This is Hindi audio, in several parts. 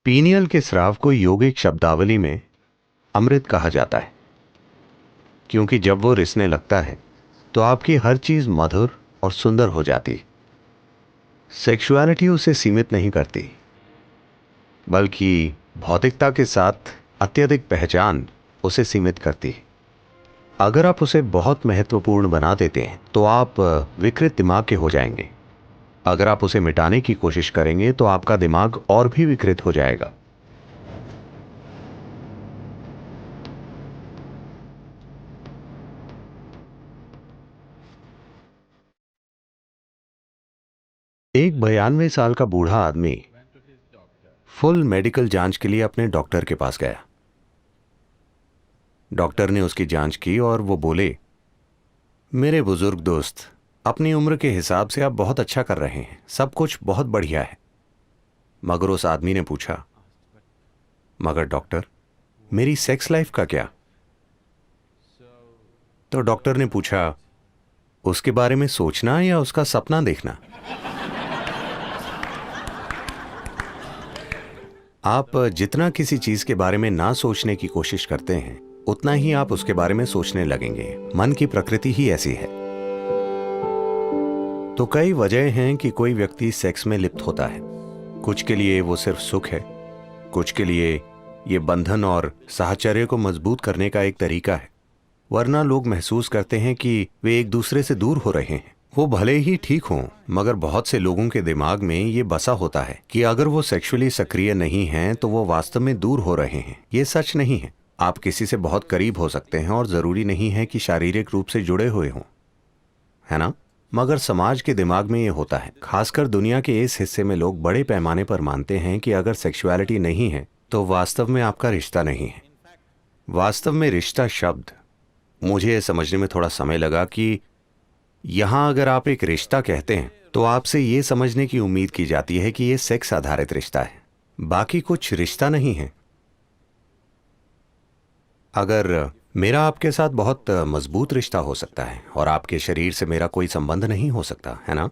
पीनियल के स्राव को यौगिक शब्दावली में अमृत कहा जाता है, क्योंकि जब वो रिसने लगता है तो आपकी हर चीज मधुर और सुंदर हो जाती। सेक्सुअलिटी उसे सीमित नहीं करती, बल्कि भौतिकता के साथ अत्यधिक पहचान उसे सीमित करती है। अगर आप उसे बहुत महत्वपूर्ण बना देते हैं तो आप विकृत दिमाग के हो जाएंगे। अगर आप उसे मिटाने की कोशिश करेंगे तो आपका दिमाग और भी विकृत हो जाएगा। एक 92 साल का बूढ़ा आदमी फुल मेडिकल जांच के लिए अपने डॉक्टर के पास गया। डॉक्टर ने उसकी जांच की और वो बोले, मेरे बुजुर्ग दोस्त, अपनी उम्र के हिसाब से आप बहुत अच्छा कर रहे हैं, सब कुछ बहुत बढ़िया है। मगर उस आदमी ने पूछा, मगर डॉक्टर, मेरी सेक्स लाइफ का क्या? तो डॉक्टर ने पूछा, उसके बारे में सोचना या उसका सपना देखना? आप जितना किसी चीज के बारे में ना सोचने की कोशिश करते हैं, उतना ही आप उसके बारे में सोचने लगेंगे। मन की प्रकृति ही ऐसी है। तो कई वजह हैं कि कोई व्यक्ति सेक्स में लिप्त होता है। कुछ के लिए वो सिर्फ सुख है, कुछ के लिए ये बंधन और साहचर्य को मजबूत करने का एक तरीका है। वरना लोग महसूस करते हैं कि वे एक दूसरे से दूर हो रहे हैं। वो भले ही ठीक हों, मगर बहुत से लोगों के दिमाग में ये बसा होता है कि अगर वो सेक्सुअली सक्रिय नहीं हैं तो वो वास्तव में दूर हो रहे हैं। ये सच नहीं है। आप किसी से बहुत करीब हो सकते हैं और जरूरी नहीं है कि शारीरिक रूप से जुड़े हुए हों, है ना? मगर समाज के दिमाग में ये होता है। खासकर दुनिया के इस हिस्से में लोग बड़े पैमाने पर मानते हैं कि अगर सेक्सुअलिटी नहीं है तो वास्तव में आपका रिश्ता नहीं है। वास्तव में रिश्ता शब्द, मुझे यह समझने में थोड़ा समय लगा कि यहां अगर आप एक रिश्ता कहते हैं तो आपसे यह समझने की उम्मीद की जाती है कि यह सेक्स आधारित रिश्ता है, बाकी कुछ रिश्ता नहीं है। अगर मेरा आपके साथ बहुत मजबूत रिश्ता हो सकता है और आपके शरीर से मेरा कोई संबंध नहीं हो सकता, है ना?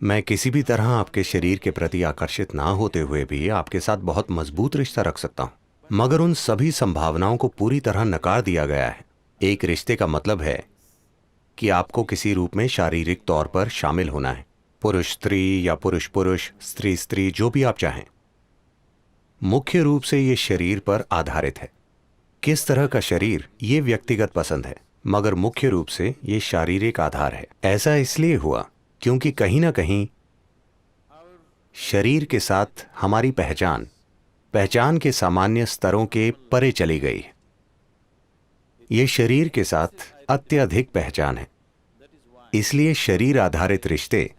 मैं किसी भी तरह आपके शरीर के प्रति आकर्षित ना होते हुए भी आपके साथ बहुत मजबूत रिश्ता रख सकता हूं। मगर उन सभी संभावनाओं को पूरी तरह नकार दिया गया है। एक रिश्ते का मतलब है कि आपको किसी रूप में शारीरिक तौर पर शामिल होना है। पुरुष स्त्री या पुरुष पुरुष, स्त्री स्त्री, जो भी आप चाहें। मुख्य रूप से यह शरीर पर आधारित है। किस तरह का शरीर, ये व्यक्तिगत पसंद है, मगर मुख्य रूप से यह शारीरिक आधार है। ऐसा इसलिए हुआ क्योंकि कहीं ना कहीं शरीर के साथ हमारी पहचान के सामान्य स्तरों के परे चली गई है। यह शरीर के साथ अत्यधिक पहचान है। इसलिए शरीर आधारित रिश्ते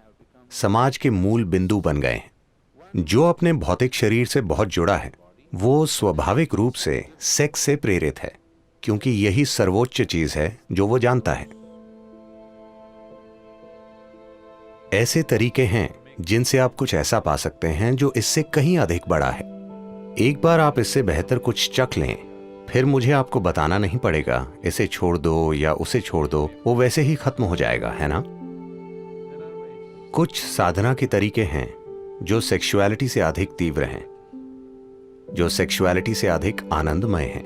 समाज के मूल बिंदु बन गए हैं। जो अपने भौतिक शरीर से बहुत जुड़ा है वो स्वाभाविक रूप से सेक्स से प्रेरित है, क्योंकि यही सर्वोच्च चीज है जो वो जानता है। ऐसे तरीके हैं जिनसे आप कुछ ऐसा पा सकते हैं जो इससे कहीं अधिक बड़ा है। एक बार आप इससे बेहतर कुछ चख लें, फिर मुझे आपको बताना नहीं पड़ेगा इसे छोड़ दो या उसे छोड़ दो, वो वैसे ही खत्म हो जाएगा, है ना? कुछ साधना के तरीके हैं जो सेक्सुअलिटी से अधिक तीव्र हैं, जो सेक्सुअलिटी से अधिक आनंदमय हैं।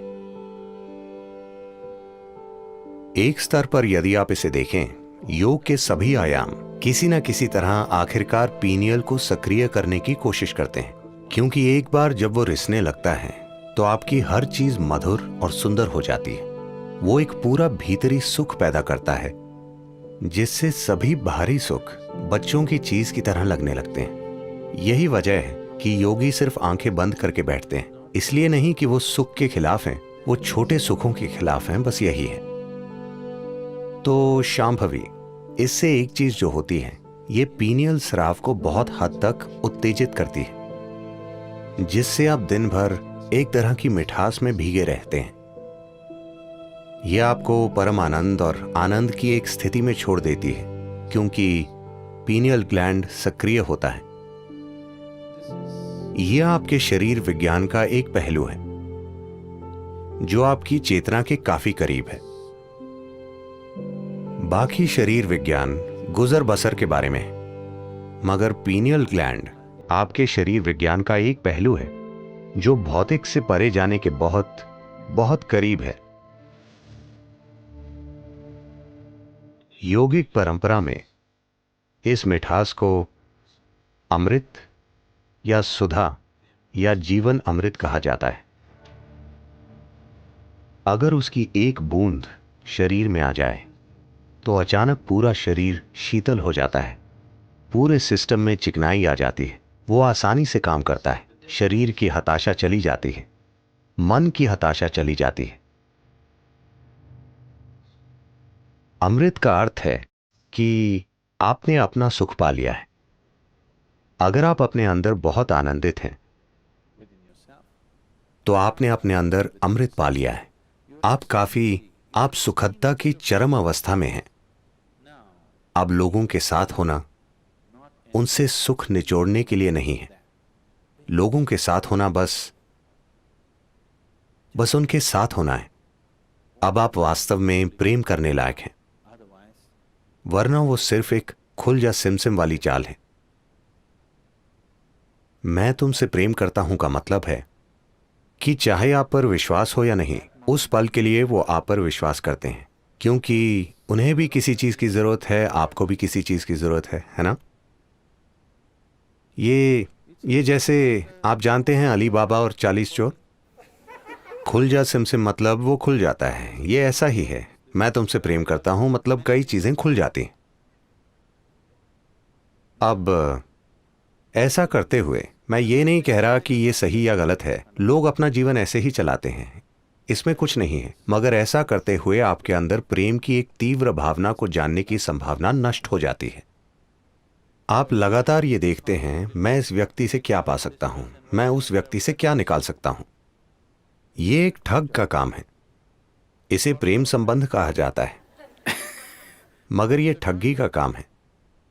एक स्तर पर यदि आप इसे देखें, योग के सभी आयाम किसी न किसी तरह आखिरकार पीनियल को सक्रिय करने की कोशिश करते हैं, क्योंकि एक बार जब वो रिसने लगता है तो आपकी हर चीज मधुर और सुंदर हो जाती है। वो एक पूरा भीतरी सुख पैदा करता है जिससे सभी बाहरी सुख बच्चों की चीज की तरह लगने लगते हैं। यही वजह है कि योगी सिर्फ आंखें बंद करके बैठते हैं। इसलिए नहीं कि वो सुख के खिलाफ हैं, वो छोटे सुखों के खिलाफ हैं, बस यही है। तो शांभवी, इससे एक चीज जो होती है, ये पीनियल स्राव को बहुत हद तक उत्तेजित करती है, जिससे आप दिन भर एक तरह की मिठास में भीगे रहते हैं। यह आपको परम आनंद और आनंद की एक स्थिति में छोड़ देती है, क्योंकि पीनियल ग्लैंड सक्रिय होता है। यह आपके शरीर विज्ञान का एक पहलू है जो आपकी चेतना के काफी करीब है। बाकी शरीर विज्ञान गुजर बसर के बारे में है, मगर पीनियल ग्लैंड आपके शरीर विज्ञान का एक पहलू है जो भौतिक से परे जाने के बहुत बहुत करीब है। योगिक परंपरा में इस मिठास को अमृत या सुधा या जीवन अमृत कहा जाता है। अगर उसकी एक बूंद शरीर में आ जाए तो अचानक पूरा शरीर शीतल हो जाता है, पूरे सिस्टम में चिकनाई आ जाती है, वो आसानी से काम करता है, शरीर की हताशा चली जाती है, मन की हताशा चली जाती है। अमृत का अर्थ है कि आपने अपना सुख पा लिया है। अगर आप अपने अंदर बहुत आनंदित हैं तो आपने अपने अंदर अमृत पा लिया है। आप सुखदता की चरम अवस्था में हैं। अब लोगों के साथ होना उनसे सुख निचोड़ने के लिए नहीं है। लोगों के साथ होना बस उनके साथ होना है। अब आप वास्तव में प्रेम करने लायक हैं, वरना वो सिर्फ एक खुल जा सिमसिम वाली चाल है। मैं तुमसे प्रेम करता हूं का मतलब है कि चाहे आप पर विश्वास हो या नहीं, उस पल के लिए वो आप पर विश्वास करते हैं, क्योंकि उन्हें भी किसी चीज की जरूरत है, आपको भी किसी चीज की जरूरत है ना? ये जैसे आप जानते हैं अली बाबा और 40 चोर। खुल जा सिमसिम मतलब वो खुल जाता है। ये ऐसा ही है। मैं तुमसे प्रेम करता हूं मतलब कई चीजें खुल जाती। अब ऐसा करते हुए मैं ये नहीं कह रहा कि ये सही या गलत है। लोग अपना जीवन ऐसे ही चलाते हैं, इसमें कुछ नहीं है। मगर ऐसा करते हुए आपके अंदर प्रेम की एक तीव्र भावना को जानने की संभावना नष्ट हो जाती है। आप लगातार ये देखते हैं, मैं इस व्यक्ति से क्या पा सकता हूं, मैं उस व्यक्ति से क्या निकाल सकता हूं। ये एक ठग का काम है। इसे प्रेम संबंध कहा जाता है, मगर यह ठगी का काम है।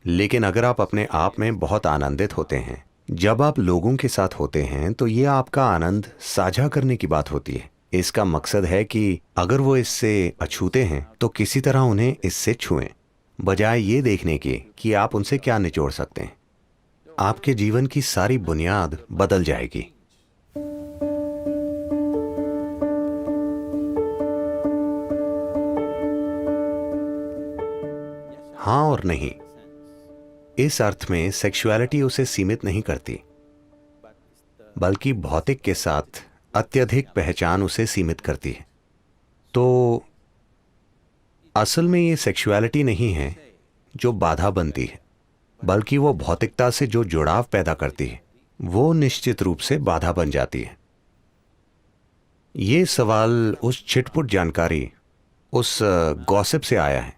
लेकिन अगर आप अपने आप में बहुत आनंदित होते हैं, जब आप लोगों के साथ होते हैं, तो यह आपका आनंद साझा करने की बात होती है। इसका मकसद है कि अगर वो इससे अछूते हैं तो किसी तरह उन्हें इससे छुएं, बजाय ये देखने के कि आप उनसे क्या निचोड़ सकते हैं। आपके जीवन की सारी बुनियाद बदल जाएगी। हाँ और नहीं। इस अर्थ में सेक्सुअलिटी उसे सीमित नहीं करती, बल्कि भौतिक के साथ अत्यधिक पहचान उसे सीमित करती है। तो असल में ये सेक्सुअलिटी नहीं है जो बाधा बनती है, बल्कि वो भौतिकता से जो जुड़ाव पैदा करती है, वो निश्चित रूप से बाधा बन जाती है। ये सवाल उस छिटपुट जानकारी, उस गॉसिप से आया है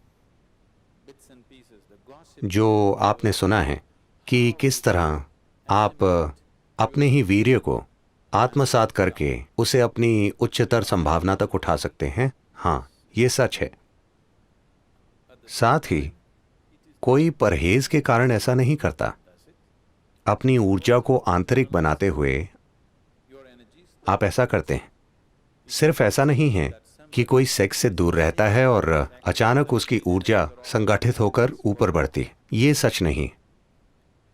जो आपने सुना है कि किस तरह आप अपने ही वीर्य को आत्मसात करके उसे अपनी उच्चतर संभावना तक उठा सकते हैं। हाँ, ये सच है। साथ ही कोई परहेज के कारण ऐसा नहीं करता। अपनी ऊर्जा को आंतरिक बनाते हुए आप ऐसा करते हैं। सिर्फ ऐसा नहीं है कि कोई सेक्स से दूर रहता है और अचानक उसकी ऊर्जा संगठित होकर ऊपर बढ़ती है। ये सच नहीं।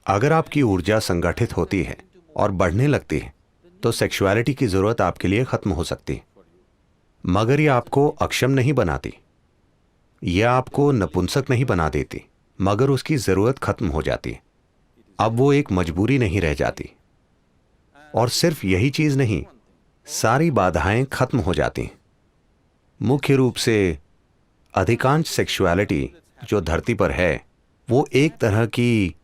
अगर आपकी ऊर्जा संगठित होती है और बढ़ने लगती है तो सेक्सुअलिटी की जरूरत आपके लिए खत्म हो सकती है। मगर ये आपको अक्षम नहीं बनाती, यह आपको नपुंसक नहीं बना देती, मगर उसकी जरूरत खत्म हो जाती है। अब वो एक मजबूरी नहीं रह जाती। और सिर्फ यही चीज नहीं, सारी बाधाएं खत्म हो जाती हैं। मुख्य रूप से अधिकांश सेक्सुअलिटी जो धरती पर है, वो एक तरह की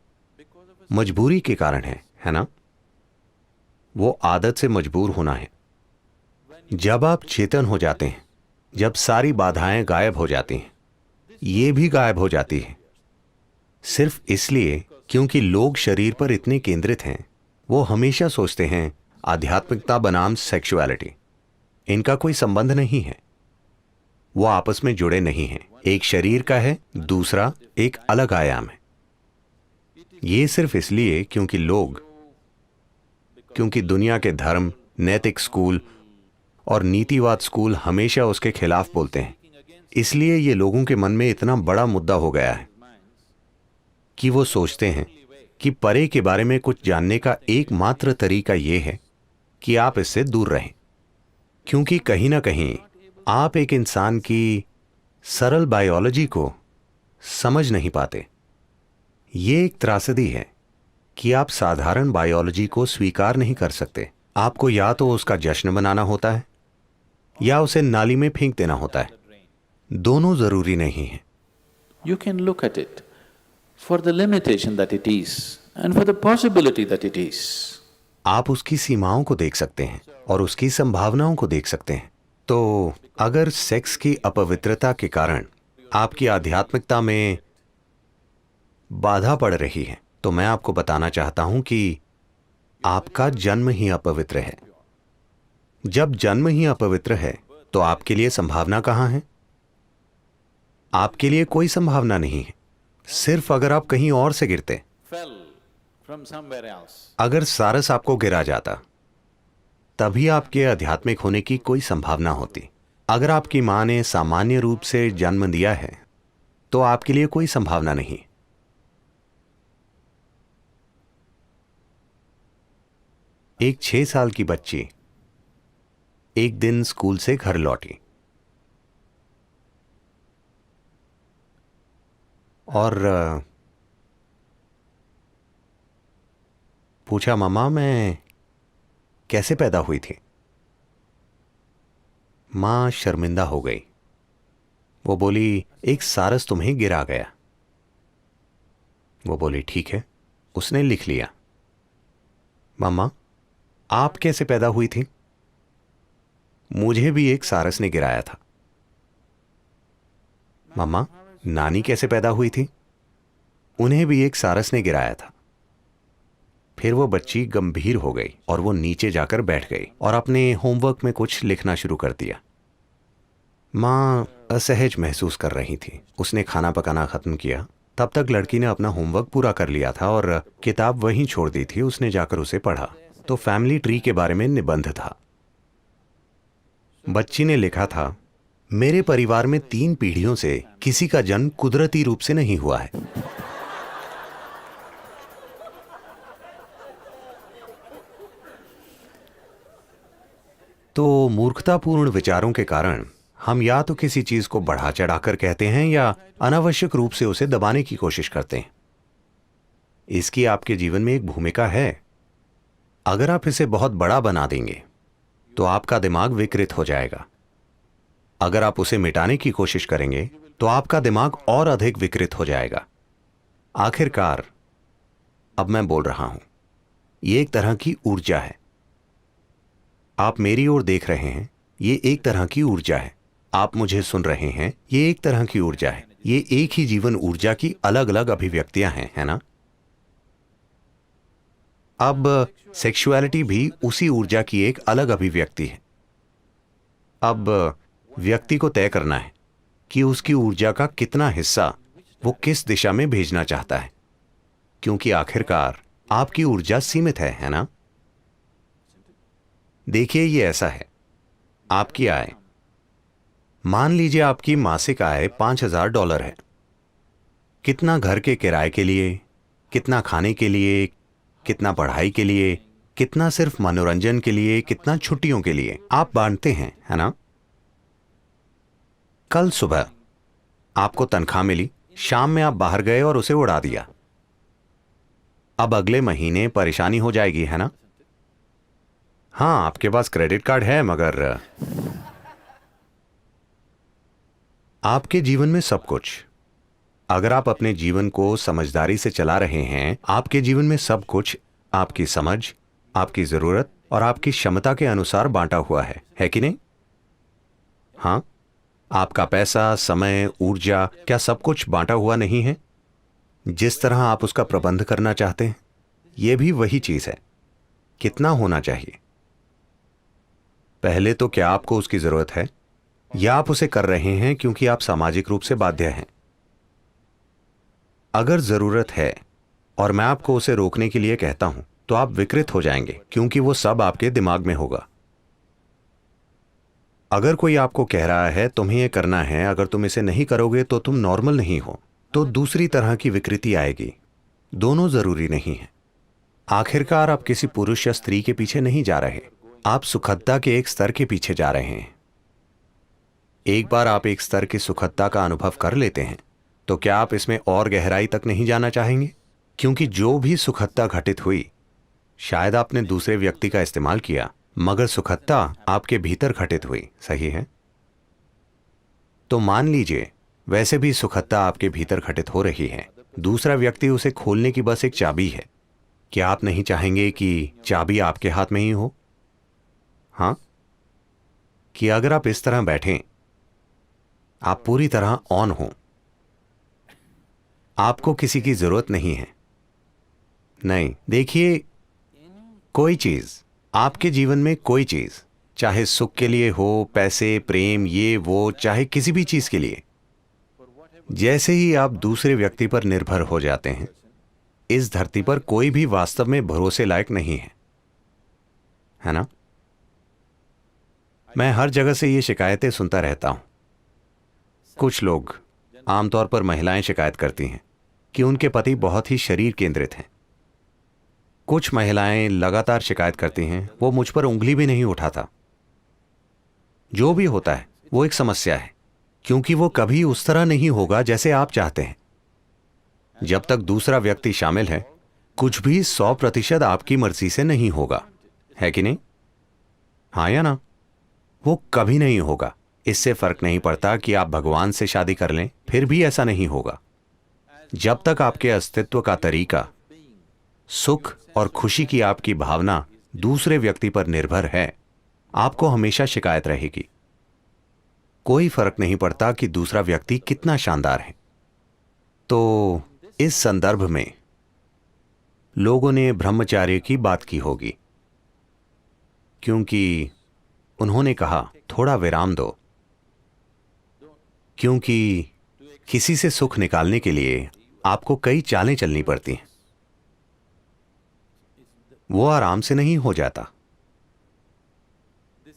मजबूरी के कारण है ना? वो आदत से मजबूर होना है। जब आप चेतन हो जाते हैं, जब सारी बाधाएं गायब हो जाती हैं, ये भी गायब हो जाती है। सिर्फ इसलिए क्योंकि लोग शरीर पर इतने केंद्रित हैं, वो हमेशा सोचते हैं आध्यात्मिकता बनाम सेक्सुअलिटी, इनका कोई संबंध नहीं है, वो आपस में जुड़े नहीं हैं। एक शरीर का है, दूसरा एक अलग आयाम है। ये सिर्फ इसलिए क्योंकि दुनिया के धर्म, नैतिक स्कूल और नीतिवाद स्कूल हमेशा उसके खिलाफ बोलते हैं। इसलिए ये लोगों के मन में इतना बड़ा मुद्दा हो गया है कि वो सोचते हैं कि परे के बारे में कुछ जानने का एकमात्र तरीका यह है कि आप इससे दूर रहें, क्योंकि कहीं ना कहीं आप एक इंसान की सरल बायोलॉजी को समझ नहीं पाते। ये एक त्रासदी है कि आप साधारण बायोलॉजी को स्वीकार नहीं कर सकते। आपको या तो उसका जश्न मनाना होता है या उसे नाली में फेंक देना होता है। दोनों जरूरी नहीं है। You can look at it for the limitation that it is and for the possibility that it is. आप उसकी सीमाओं को देख सकते हैं और उसकी संभावनाओं को देख सकते हैं। तो अगर सेक्स की अपवित्रता के कारण आपकी आध्यात्मिकता में बाधा पड़ रही है, तो मैं आपको बताना चाहता हूं कि आपका जन्म ही अपवित्र है। जब जन्म ही अपवित्र है तो आपके लिए संभावना कहां है? आपके लिए कोई संभावना नहीं है, सिर्फ अगर आप कहीं और से गिरते। Fell from somewhere else. अगर सारस आपको गिरा जाता तभी आपके आध्यात्मिक होने की कोई संभावना होती। अगर आपकी मां ने सामान्य रूप से जन्म दिया है तो आपके लिए कोई संभावना नहीं। एक 6 साल की बच्ची एक दिन स्कूल से घर लौटी और पूछा, मम्मा मैं कैसे पैदा हुई थी? मां शर्मिंदा हो गई। वो बोली, एक सारस तुम्हें गिरा गया। वो बोली, ठीक है, उसने लिख लिया। मम्मा आप कैसे पैदा हुई थी? मुझे भी एक सारस ने गिराया था। मम्मा नानी कैसे पैदा हुई थी? उन्हें भी एक सारस ने गिराया था। फिर वो बच्ची गंभीर हो गई और वो नीचे जाकर बैठ गई और अपने होमवर्क में कुछ लिखना शुरू कर दिया। मां असहज महसूस कर रही थी। उसने खाना पकाना खत्म किया। तब तक लड़की ने अपना होमवर्क पूरा कर लिया था और किताब वहीं छोड़ दी थी। उसने जाकर उसे पढ़ा तो फैमिली ट्री के बारे में निबंध था। बच्ची ने लिखा था, मेरे परिवार में 3 पीढ़ियों से किसी का जन्म कुदरती रूप से नहीं हुआ है। तो मूर्खतापूर्ण विचारों के कारण हम या तो किसी चीज को बढ़ा चढ़ाकर कहते हैं या अनावश्यक रूप से उसे दबाने की कोशिश करते हैं। इसकी आपके जीवन में एक भूमिका है। अगर आप इसे बहुत बड़ा बना देंगे तो आपका दिमाग विकृत हो जाएगा। अगर आप उसे मिटाने की कोशिश करेंगे तो आपका दिमाग और अधिक विकृत हो जाएगा। आखिरकार अब मैं बोल रहा हूं, यह एक तरह की ऊर्जा है। आप मेरी ओर देख रहे हैं, ये एक तरह की ऊर्जा है। आप मुझे सुन रहे हैं, ये एक तरह की ऊर्जा है। ये एक ही जीवन ऊर्जा की अलग अलग अभिव्यक्तियां हैं, है ना? अब सेक्सुअलिटी भी उसी ऊर्जा की एक अलग अभिव्यक्ति है। अब व्यक्ति को तय करना है कि उसकी ऊर्जा का कितना हिस्सा वो किस दिशा में भेजना चाहता है, क्योंकि आखिरकार आपकी ऊर्जा सीमित है ना? देखिए, ये ऐसा है, आपकी आय, मान लीजिए आपकी मासिक आय $5000 है। कितना घर के किराए के लिए, कितना खाने के लिए, कितना पढ़ाई के लिए, कितना सिर्फ मनोरंजन के लिए, कितना छुट्टियों के लिए आप बांटते हैं, है ना? कल सुबह आपको तनख्वाह मिली, शाम में आप बाहर गए और उसे उड़ा दिया। अब अगले महीने परेशानी हो जाएगी, है ना? हाँ, आपके पास क्रेडिट कार्ड है, मगर आपके जीवन में सब कुछ, अगर आप अपने जीवन को समझदारी से चला रहे हैं, आपके जीवन में सब कुछ आपकी समझ, आपकी जरूरत और आपकी क्षमता के अनुसार बांटा हुआ है कि नहीं? हाँ, आपका पैसा, समय, ऊर्जा, क्या सब कुछ बांटा हुआ नहीं है? जिस तरह आप उसका प्रबंध करना चाहते हैं, यह भी वही चीज है। कितना होना चाहिए? पहले तो क्या आपको उसकी जरूरत है, या आप उसे कर रहे हैं क्योंकि आप सामाजिक रूप से बाध्य हैं? अगर जरूरत है और मैं आपको उसे रोकने के लिए कहता हूं तो आप विकृत हो जाएंगे, क्योंकि वो सब आपके दिमाग में होगा। अगर कोई आपको कह रहा है तुम्हें यह करना है, अगर तुम इसे नहीं करोगे तो तुम नॉर्मल नहीं हो, तो दूसरी तरह की विकृति आएगी। दोनों जरूरी नहीं है। आखिरकार आप किसी पुरुष या स्त्री के पीछे नहीं जा रहे, आप सुखदता के एक स्तर के पीछे जा रहे हैं। एक बार आप एक स्तर की सुखदता का अनुभव कर लेते हैं तो क्या आप इसमें और गहराई तक नहीं जाना चाहेंगे? क्योंकि जो भी सुखदता घटित हुई, शायद आपने दूसरे व्यक्ति का इस्तेमाल किया, मगर सुखदता आपके भीतर घटित हुई, सही है? तो मान लीजिए वैसे भी सुखदता आपके भीतर घटित हो रही है, दूसरा व्यक्ति उसे खोलने की बस एक चाबी है। क्या आप नहीं चाहेंगे कि चाबी आपके हाथ में ही हो? हाँ, कि अगर आप इस तरह बैठें, आप पूरी तरह ऑन हो, आपको किसी की जरूरत नहीं है। नहीं, देखिए, कोई चीज, आपके जीवन में कोई चीज, चाहे सुख के लिए हो, पैसे, प्रेम, ये वो, चाहे किसी भी चीज के लिए, जैसे ही आप दूसरे व्यक्ति पर निर्भर हो जाते हैं, इस धरती पर कोई भी वास्तव में भरोसे लायक नहीं है ना? मैं हर जगह से ये शिकायतें सुनता रहता हूं। कुछ लोग, आमतौर पर महिलाएं, शिकायत करती हैं कि उनके पति बहुत ही शरीर केंद्रित हैं। कुछ महिलाएं लगातार शिकायत करती हैं, वो मुझ पर उंगली भी नहीं उठाता। जो भी होता है वो एक समस्या है, क्योंकि वो कभी उस तरह नहीं होगा जैसे आप चाहते हैं। जब तक दूसरा व्यक्ति शामिल है, कुछ भी 100% आपकी मर्जी से नहीं होगा, है कि नहीं? हाँ या ना? वो कभी नहीं होगा। इससे फर्क नहीं पड़ता कि आप भगवान से शादी कर लें, फिर भी ऐसा नहीं होगा। जब तक आपके अस्तित्व का तरीका, सुख और खुशी की आपकी भावना दूसरे व्यक्ति पर निर्भर है, आपको हमेशा शिकायत रहेगी। कोई फर्क नहीं पड़ता कि दूसरा व्यक्ति कितना शानदार है। तो इस संदर्भ में लोगों ने ब्रह्मचार्य की बात की होगी, क्योंकि उन्होंने कहा थोड़ा विराम दो, क्योंकि किसी से सुख निकालने के लिए आपको कई चालें चलनी पड़ती हैं। वो आराम से नहीं हो जाता।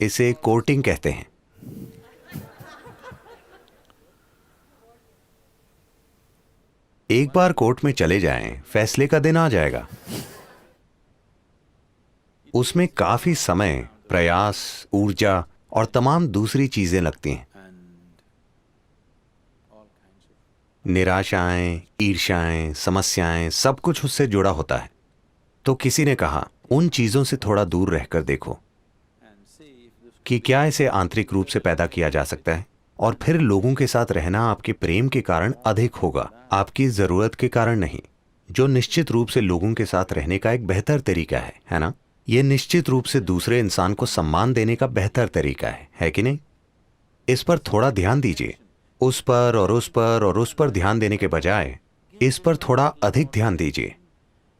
इसे कोर्टिंग कहते हैं। एक बार कोर्ट में चले जाएं, फैसले का दिन आ जाएगा। उसमें काफी समय, प्रयास, ऊर्जा और तमाम दूसरी चीजें लगती हैं। निराशाएं, ईर्ष्याएं, समस्याएं, सब कुछ उससे जुड़ा होता है। तो किसी ने कहा, उन चीजों से थोड़ा दूर रहकर देखो कि क्या इसे आंतरिक रूप से पैदा किया जा सकता है, और फिर लोगों के साथ रहना आपके प्रेम के कारण अधिक होगा, आपकी जरूरत के कारण नहीं, जो निश्चित रूप से लोगों के साथ रहने का एक बेहतर तरीका है ना? यह निश्चित रूप से दूसरे इंसान को सम्मान देने का बेहतर तरीका है कि नहीं? इस पर थोड़ा ध्यान दीजिए। उस पर और उस पर और उस पर ध्यान देने के बजाय इस पर थोड़ा अधिक ध्यान दीजिए।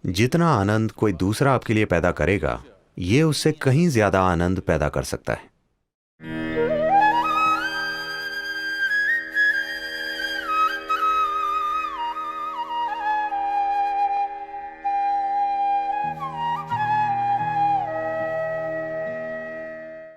जितना आनंद कोई दूसरा आपके लिए पैदा करेगा, ये उससे कहीं ज्यादा आनंद पैदा कर सकता है।